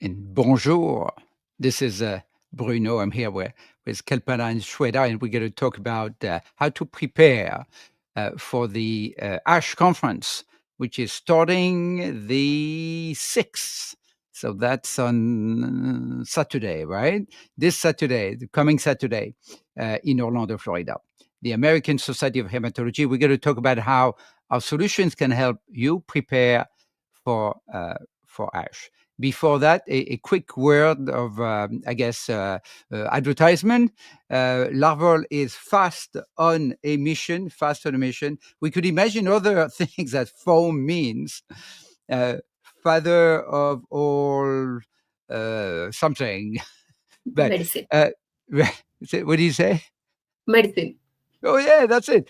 and bonjour. This is Bruno. I'm here with Kalpana and Sweta, and we're going to talk about how to prepare for the ASH conference, which is starting the 6th. So that's on Saturday, right? This Saturday, the coming Saturday, in Orlando, Florida. The American Society of Hematology. We're going to talk about how our solutions can help you prepare for ASH. Before that, a quick word of, advertisement. LARVOL is fast on a mission. We could imagine other things that foam means. Father of all something. But Medicine. What do you say? Medicine. Oh, yeah, that's it.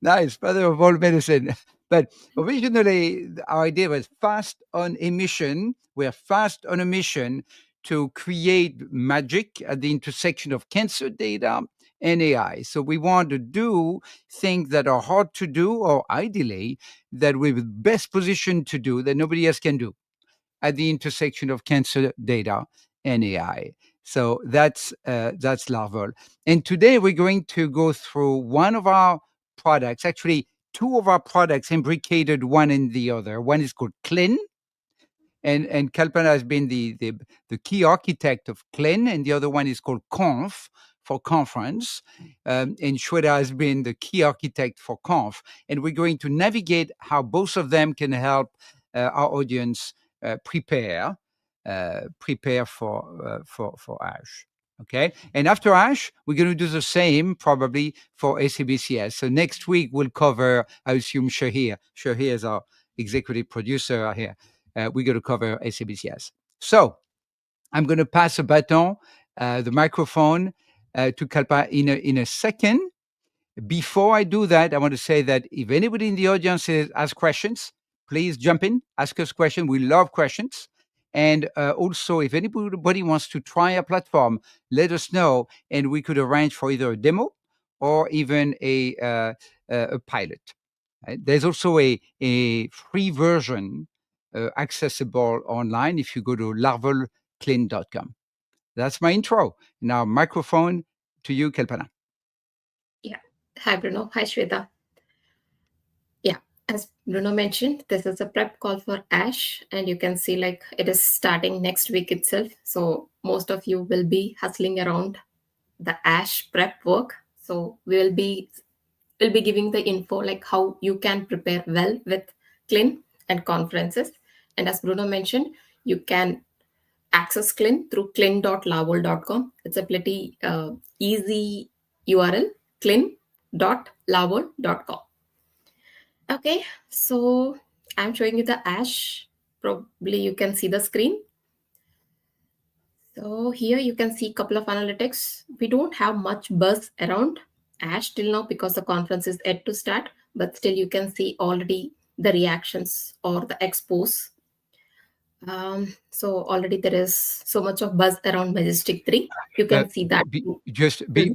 Nice, father of all medicine. But originally, our idea was fast on a mission. We're fast on a mission to create magic at the intersection of cancer data and AI. So we want to do things that are hard to do, or ideally, that we're best positioned to do that nobody else can do at the intersection of cancer data and AI. So that's LARVOL. And today we're going to go through one of our products, actually two of our products imbricated one in the other. One is called CLIN, and Kalpana has been the key architect of CLIN, and the other one is called CONF for conference. And Sweta has been the key architect for CONF. And we're going to navigate how both of them can help our audience prepare for ASH. Okay. And after ASH, we're going to do the same probably for ACBCS. So next week we'll cover, I assume, Shahir. Shahir is our executive producer here. We're going to cover ACBCS. So I'm going to pass the baton, the microphone to Kalpa in a second. Before I do that, I want to say that if anybody in the audience has questions, please jump in, ask us questions. We love questions. And also, if anybody wants to try a platform, let us know, and we could arrange for either a demo or even a pilot. Right? There's also a free version accessible online if you go to LARVOLCLIN.com. That's my intro. Now, microphone to you, Kalpana. Yeah. Hi, Bruno. Hi, Sweta. Yeah. As Bruno mentioned, this is a prep call for ASH, and you can see like it is starting next week itself. So most of you will be hustling around the ASH prep work. So we'll be giving the info like how you can prepare well with CLIN and conferences. And as Bruno mentioned, you can access CLIN through clin.larvol.com. It's a pretty easy URL, clin.larvol.com. Okay, so I'm showing you the ASH. Probably you can see the screen. So here you can see a couple of analytics. We don't have much buzz around ASH till now because the conference is yet to start, but still you can see already the reactions or the expos. So already there is so much of buzz around Majestic 3. You can see that.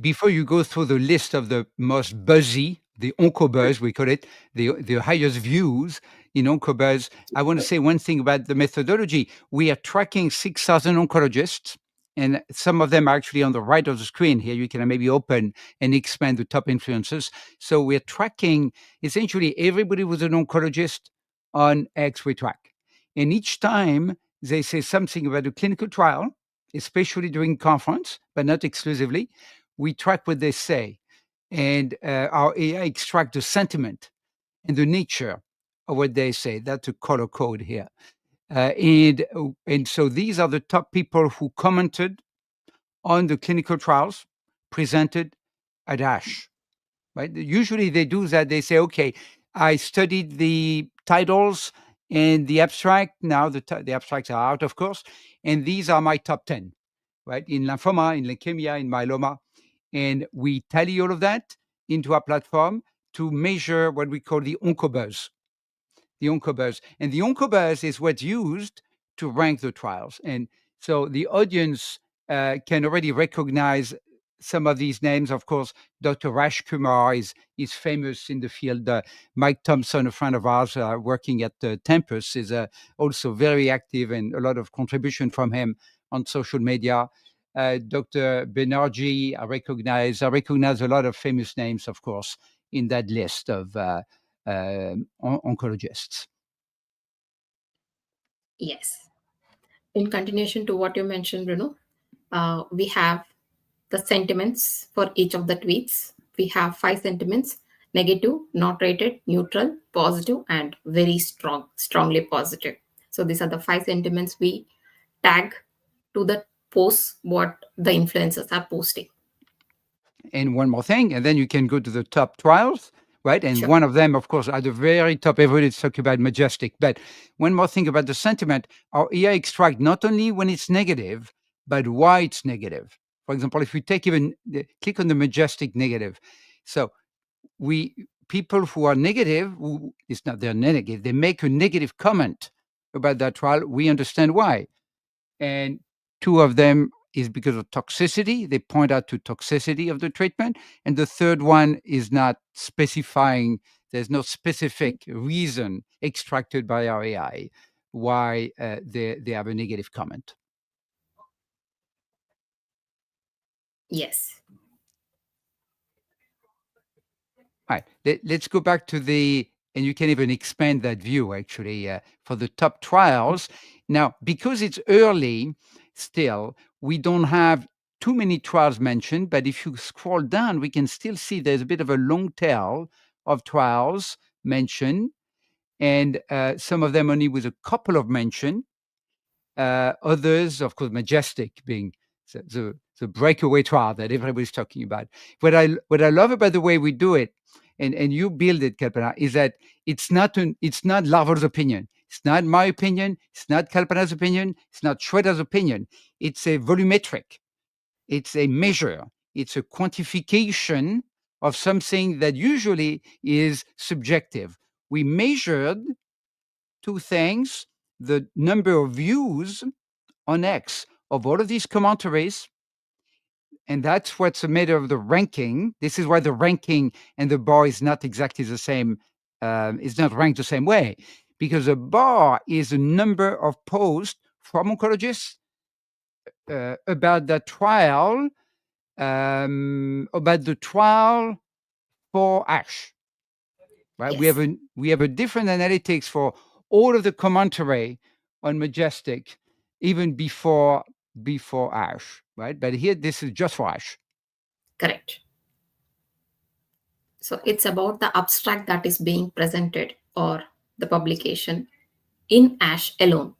Before you go through the list of the most buzzy, the oncobuzz, we call it, the highest views in oncobuzz, I want to say one thing about the methodology. We are tracking 6,000 oncologists, and some of them are actually on the right of the screen here. You can maybe open and expand the top influencers. So we're tracking essentially everybody who's an oncologist on X we track. And each time they say something about a clinical trial, especially during conference, but not exclusively, we track what they say. And our AI extract the sentiment and the nature of what they say. That's a color code here. And so these are the top people who commented on the clinical trials presented at ASH. Right? Usually they do that. They say, okay, I studied the titles and the abstract. Now the abstracts are out, of course. And these are my top 10, right? In lymphoma, in leukemia, in myeloma. And we tally all of that into our platform to measure what we call the oncobuzz. The oncobuzz. And the oncobuzz is what's used to rank the trials. And so the audience can already recognize some of these names, of course, Dr. Raj Kumar is famous in the field. Mike Thompson, a friend of ours working at Tempus, is also very active, and a lot of contribution from him on social media. Dr. Banerjee, I recognize a lot of famous names, of course, in that list of oncologists. Yes. In continuation to what you mentioned, Bruno, we have the sentiments for each of the tweets. We have 5 sentiments: negative, not rated, neutral, positive, and very strongly positive. So these are the 5 sentiments we tag to the posts what the influencers are posting. And one more thing, and then you can go to the top trials, right? And Sure. one of them, of course, at the very top, everybody's talking about Majestic. But one more thing about the sentiment, our AI extract not only when it's negative, but why it's negative. For example, if we take even click on the Majestic negative. So people who are negative, it's not they're negative, they make a negative comment about that trial. We understand why. And 2 of them is because of toxicity. They point out to toxicity of the treatment. And the third one is not specifying, there's no specific reason extracted by our AI why they have a negative comment. Yes. All right, let's go back to and you can even expand that view actually for the top trials. Now, because it's early still, we don't have too many trials mentioned, but if you scroll down, we can still see there's a bit of a long tail of trials mentioned, and some of them only with a couple of mention. Others, of course, Majestic being the breakaway trial that everybody's talking about. What I love about the way we do it, and you build it, Kalpana, is that it's not Larvol's opinion. It's not my opinion. It's not Kalpana's opinion. It's not Sweta's opinion. It's a volumetric. It's a measure. It's a quantification of something that usually is subjective. We measured 2 things: the number of views on X of all of these commentaries, and that's what's a matter of the ranking. This is why the ranking and the bar is not exactly the same. It's not ranked the same way, because a bar is a number of posts from oncologists about that trial, about the trial for ASH. Right? Yes. We have a different analytics for all of the commentary on Majestic, even before ASH, right? But here, this is just for ASH. Correct. So it's about the abstract that is being presented or the publication in ASH alone.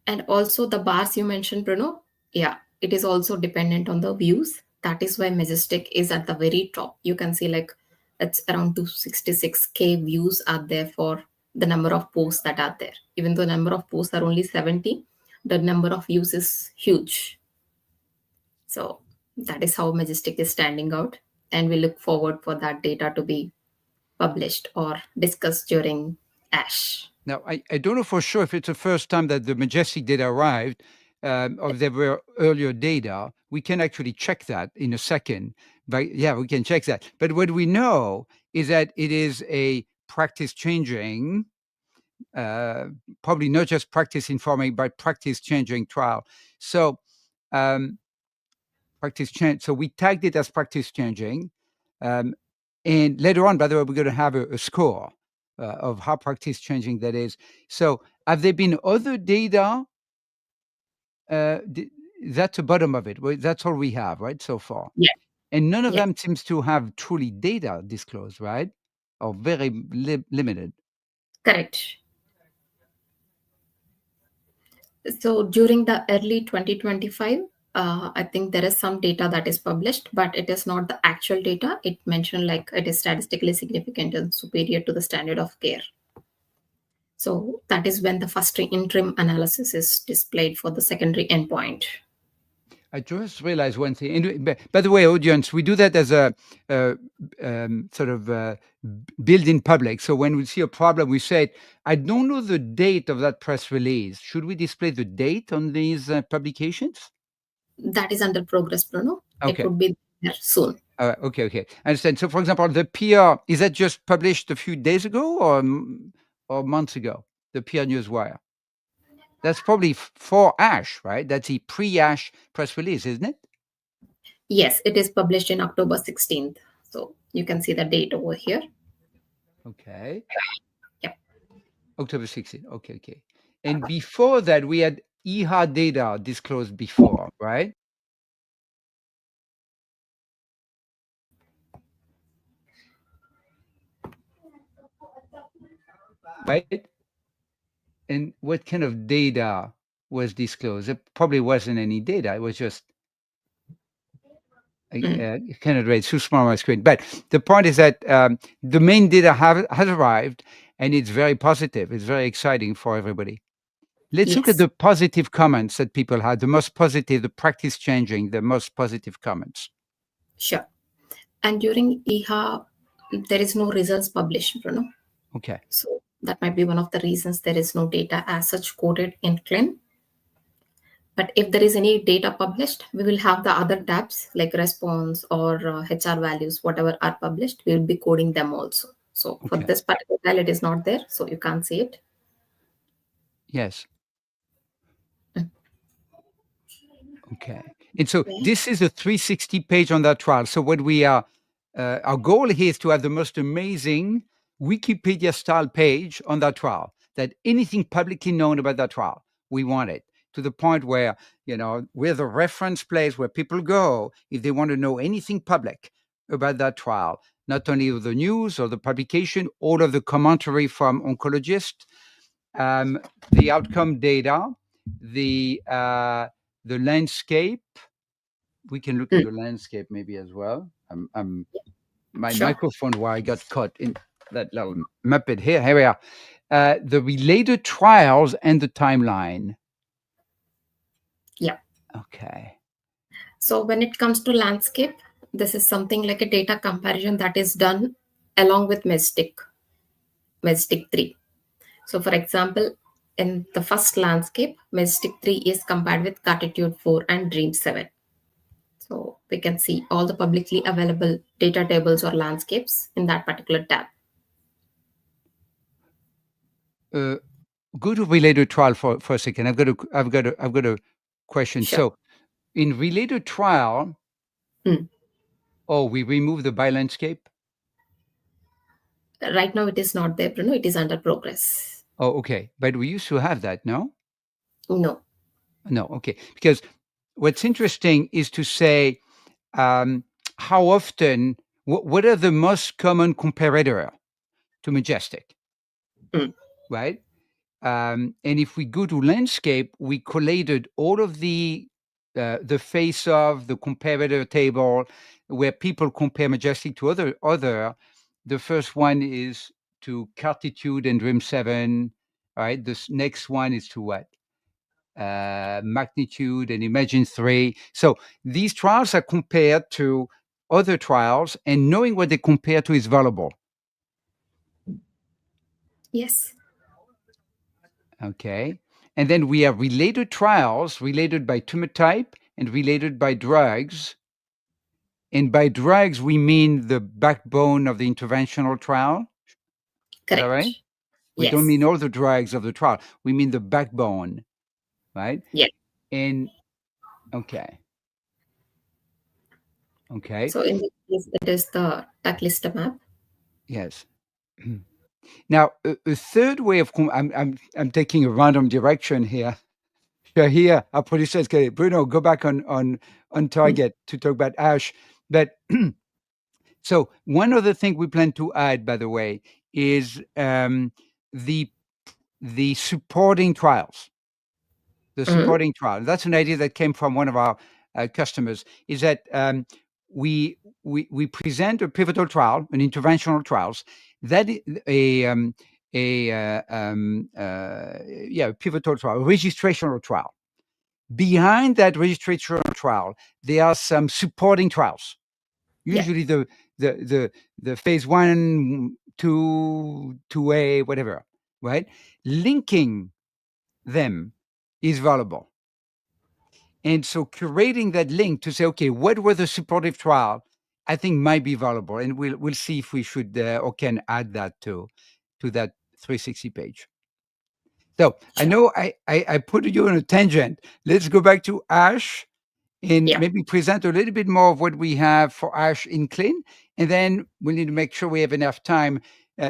And also the bars you mentioned, Bruno, yeah, it is also dependent on the views. That is why Majestic is at the very top. You can see like it's around 266K views are there for the number of posts that are there. Even though the number of posts are only 70, the number of views is huge. So that is how Majestic is standing out. And we look forward for that data to be published or discussed during ASH. Now, I don't know for sure if it's the first time that the Majestic data arrived, or if there were earlier data. We can actually check that in a second. But yeah, we can check that. But what we know is that it is a practice changing, probably not just practice informing, but practice changing trial. So practice change. So we tagged it as practice changing. And later on, by the way, we're going to have a score of how practice changing that is. So have there been other data? That's the bottom of it. Well, that's all we have, right, so far. Yeah. And none of Yeah. them seems to have truly data disclosed, right? Or very limited. Correct. So during the early 2025, I think there is some data that is published, but it is not the actual data. It mentioned like it is statistically significant and superior to the standard of care. So that is when the first interim analysis is displayed for the secondary endpoint. I just realized one thing. And by the way, audience, we do that as a sort of build in public. So when we see a problem, we say, I don't know the date of that press release. Should we display the date on these publications? That is under progress, Bruno. It Okay. would be there soon. Okay. I understand. So, for example, the PR, is that just published a few days ago or months ago? The PR Newswire. That's probably for ASH, right? That's the pre-ASH press release, isn't it? Yes, it is published in October 16th. So you can see the date over here. Okay. Yep. October 16th. Okay. And before that, we had EHA data disclosed before, right? Right? And what kind of data was disclosed? It probably wasn't any data. It was just kind of read too small on my screen. But the point is that the main data has arrived, and it's very positive. It's very exciting for everybody. Let's look at Yes, the positive comments that people had. The most positive, the practice changing, the most positive comments. sure. And during EHA, there is no results published, Bruno. Okay. So that might be one of the reasons there is no data as such coded in CLIN. But if there is any data published, we will have the other tabs like response or HR values, whatever are published, we will be coding them also. So for Okay. this particular file, it is not there, so you can't see it. Yes. Mm. Okay. And so Okay. this is a 360 page on that trial. So what we are, our goal here is to have the most amazing Wikipedia style page on that trial, that anything publicly known about that trial, we want it to the point where, we're the reference place where people go if they want to know anything public about that trial, not only of the news or the publication, all of the commentary from oncologists, the outcome data, the landscape. We can look at Mm. the landscape maybe as well. My Sure. microphone where I got caught in that little muppet here. Here we are. The related trials and the timeline. Yeah. Okay. So when it comes to landscape, this is something like a data comparison that is done along with Mestic 3. So for example, in the first landscape, Mestic 3 is compared with Cartitude 4 and Dream 7. So we can see all the publicly available data tables or landscapes in that particular tab. Go to related trial for a second. I've got a question. Sure. So in related trial, Hmm. we remove the by landscape. Right now it is not there, Bruno. It is under progress. Oh, okay. But we used to have that, no? No. No, okay. Because what's interesting is to say how often, what are the most common comparator to Majestic, Hmm. right? And if we go to landscape, we collated all of the face of the comparator table where people compare Majestic to other. The first one is to Cartitude and Dream 7, right? This next one is to what? Magnitude and Imagine 3. So these trials are compared to other trials, and knowing what they compare to is valuable. Yes. Okay. And then we have related trials, related by tumor type and related by drugs. And by drugs, we mean the backbone of the interventional trial. Is that Correct. right? We don't Yes. mean all the drugs of the trial. We mean the backbone, right? Yeah. And okay. Okay. So in this case, it is the taclistamab. Yes. Now, a third way of I'm taking a random direction here. Here, our producer is going, Bruno, go back on Hmm. target to talk about ASH. But so one other thing we plan to add, by the way, is the supporting trials. The Mhm. supporting trial. That's an idea that came from one of our customers. Is that we present a pivotal trial, an interventional trials that pivotal trial, a registrational trial. Behind that registrational trial, there are some supporting trials. Yeah. Usually the phase 1, 2, 2A, whatever, right? Linking them is valuable. And so curating that link to say, okay, what were the supportive trial? I think might be valuable, and we'll see if we should or can add that to that 360 page. So I Sure. know I put you on a tangent. Let's go back to ASH and Yeah. maybe present a little bit more of what we have for ASH in CLIN, and then we need to make sure we have enough time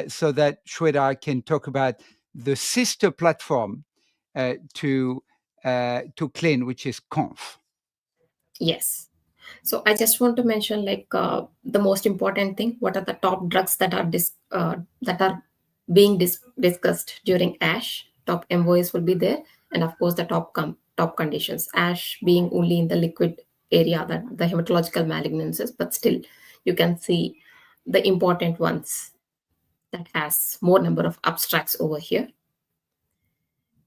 so that Sweta can talk about the sister platform to CLIN, which is CONF. Yes. So I just want to mention like the most important thing. What are the top drugs that are that are being discussed during ASH? Top MOAs will be there, and of course the top conditions. ASH being only in the liquid area, that the hematological malignancies, but still you can see the important ones that has more number of abstracts over here.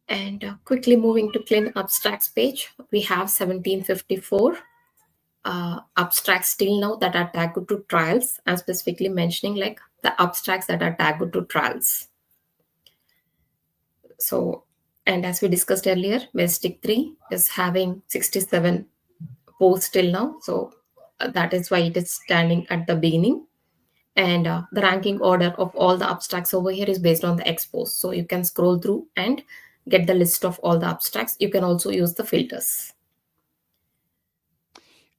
And quickly moving to CLIN abstracts page, we have 1754 abstracts till now that are tagged to trials. I'm specifically mentioning like the abstracts that are tagged to trials. So, and as we discussed earlier, Mestic 3 is having 67 posts till now. So that is why it is standing at the beginning. And the ranking order of all the abstracts over here is based on the expos. So you can scroll through and get the list of all the abstracts. You can also use the filters.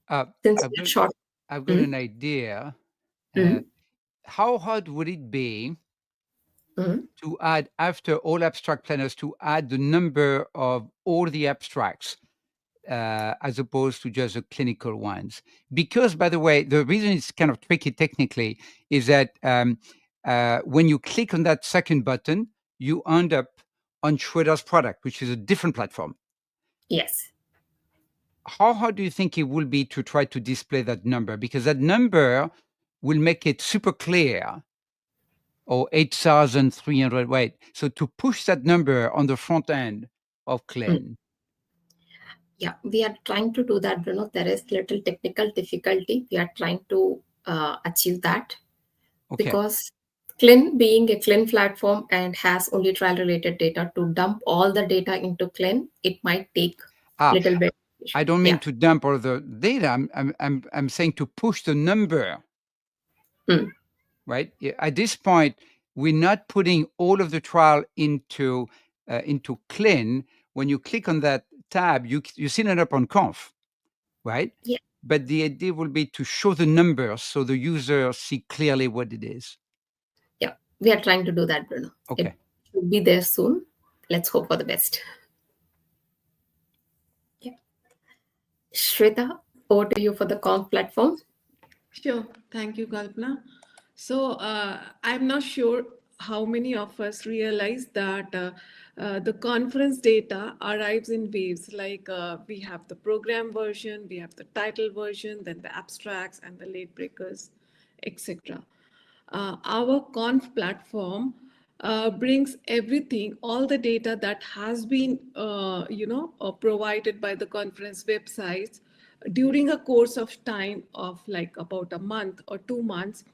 Uh, Since I've we are got short. I've got Mm, an idea. Uh, mm, how hard would it be mm. to add, after all abstract planners, to add the number of all the abstracts as opposed to just the clinical ones? Because, by the way, the reason it's kind of tricky technically is that when you click on that second button, you end up on Schroeder's product, which is a different platform. Yes. How hard do you think it will be to try to display that number? Because that number will make it super clear, or 8,300. Wait, so to push that number on the front end of Mm. CLIN. Yeah, we are trying to do that, Bruno. There is little technical difficulty. We are trying to achieve that Okay. because CLIN being a CLIN platform and has only trial related data, to dump all the data into CLIN, it might take Ah, little bit. I don't mean Yeah. to dump all the data. I'm saying to push the number, Mm. right? At this point, we're not putting all of the trial into CLIN. When you click on that tab, you see it up on Conf, right? Yeah. But the idea will be to show the numbers so the user see clearly what it is. Yeah. We are trying to do that, Bruno. It Okay. should be there soon. Let's hope for the best. Yeah. Shweta, over to you for the conf platform. Sure. Thank you, Kalpana. So I'm not sure how many of us realize that the conference data arrives in waves. Like we have the program version, we have the title version, then the abstracts and the late breakers, etc. Our conf platform brings everything, all the data that has been, provided by the conference websites during a course of time of like about a month or 2 months.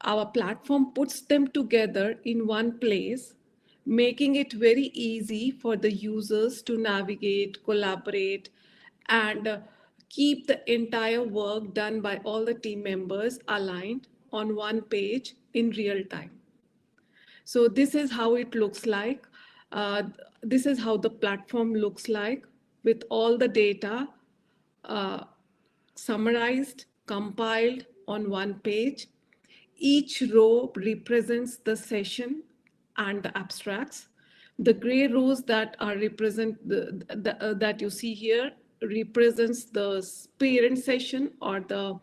Our platform puts them together in one place, making it very easy for the users to navigate, collaborate, and keep the entire work done by all the team members aligned on one page in real time. So this is how it looks like. Uh, this is how the platform looks like with all the data uh, summarized, compiled on one page. Each row represents the session and the abstracts. The gray rows that are that you see here represents the parent session or the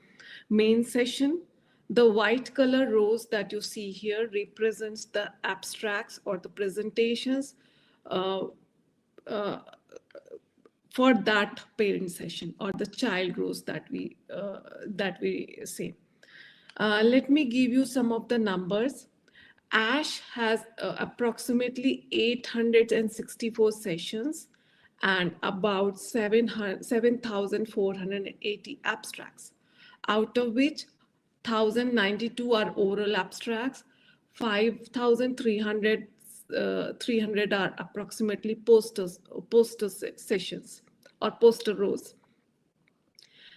main session. The white color rows that you see here represents the abstracts or the presentations uh, uh, for that parent session or the child rows that we say. Let me give you some of the numbers. ASH has approximately 864 sessions and about 7,480 abstracts, out of which 1,092 are oral abstracts, 5,300 300 are approximately poster sessions or poster rows.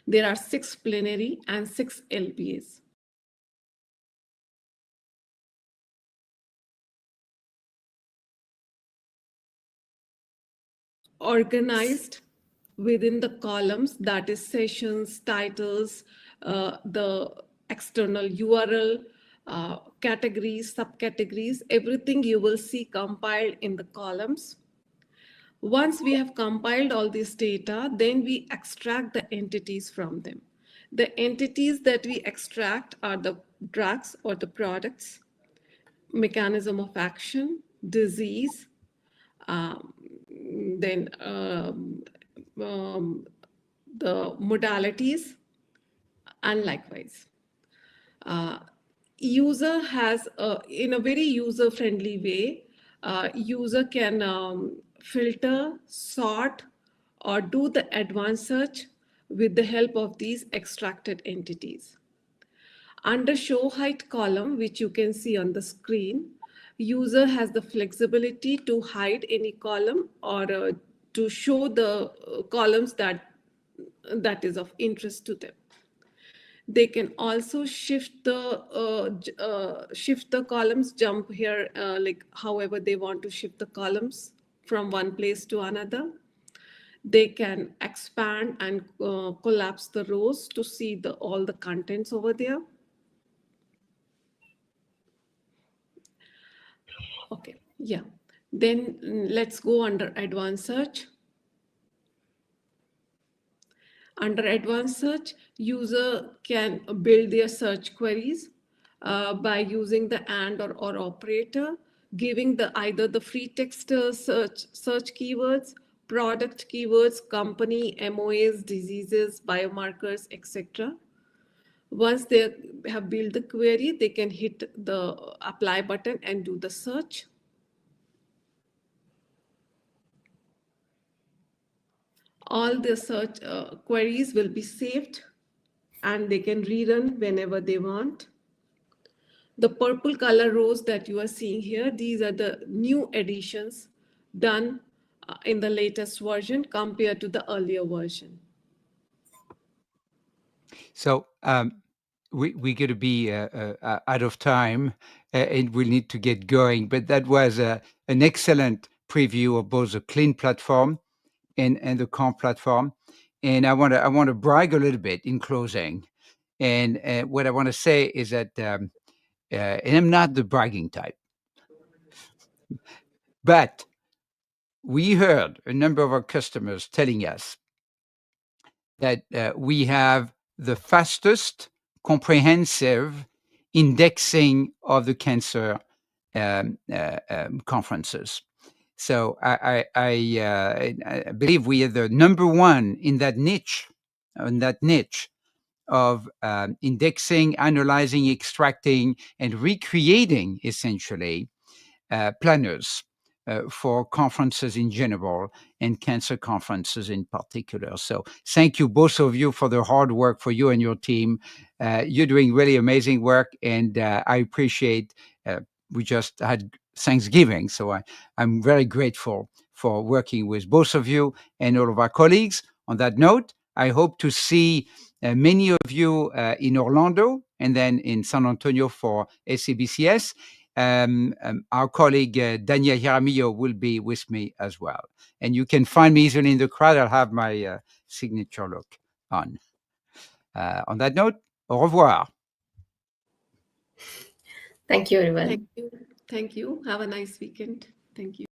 There are 6 plenary and 6 LPAs. Organized within the columns, that is sessions, titles, the external URL, categories, subcategories, everything you will see compiled in the columns. Once we have compiled all this data, then we extract the entities from them. The entities that we extract are the drugs or the products, mechanism of action, disease, um, then the modalities, and likewise. Uh, User has, in a very user-friendly way, user can filter, sort, or do the advanced search with the help of these extracted entities. Under show height column, which you can see on the screen, user has the flexibility to hide any column or to show the columns that is of interest to them. They can also shift the columns, jump here, like however they want to shift the columns from one place to another. They can expand and collapse the rows to see all the contents over there. Okay, yeah. Then let's go under advanced search. Under advanced search, user can build their search queries by using the and or operator, giving either the free text search keywords, product keywords, company, MOAs, diseases, biomarkers, etc. Once they have built the query, they can hit the apply button and do the search. All the search queries will be saved and they can rerun whenever they want. The purple color rows that you are seeing here, these are the new additions done in the latest version compared to the earlier version. So we're going to be out of time and we'll need to get going. But that was an excellent preview of both the CLIN platform and the CONF platform. And I want to brag a little bit in closing. And what I want to say is that, and I'm not the bragging type, but we heard a number of our customers telling us that we have the fastest comprehensive indexing of the cancer conferences. So I believe we are the number one in that niche of indexing, analyzing, extracting, and recreating essentially planners for conferences in general and cancer conferences in particular. So thank you, both of you, for the hard work for you and your team. You're doing really amazing work, and I appreciate we just had Thanksgiving, so I'm very grateful for working with both of you and all of our colleagues. On that note, I hope to see many of you in Orlando and then in San Antonio for SABCS. Our colleague Daniel Jaramillo will be with me as well. And you can find me easily in the crowd. I'll have my signature look on. On that note, au revoir. Thank you, everyone. Thank you. Thank you. Have a nice weekend. Thank you.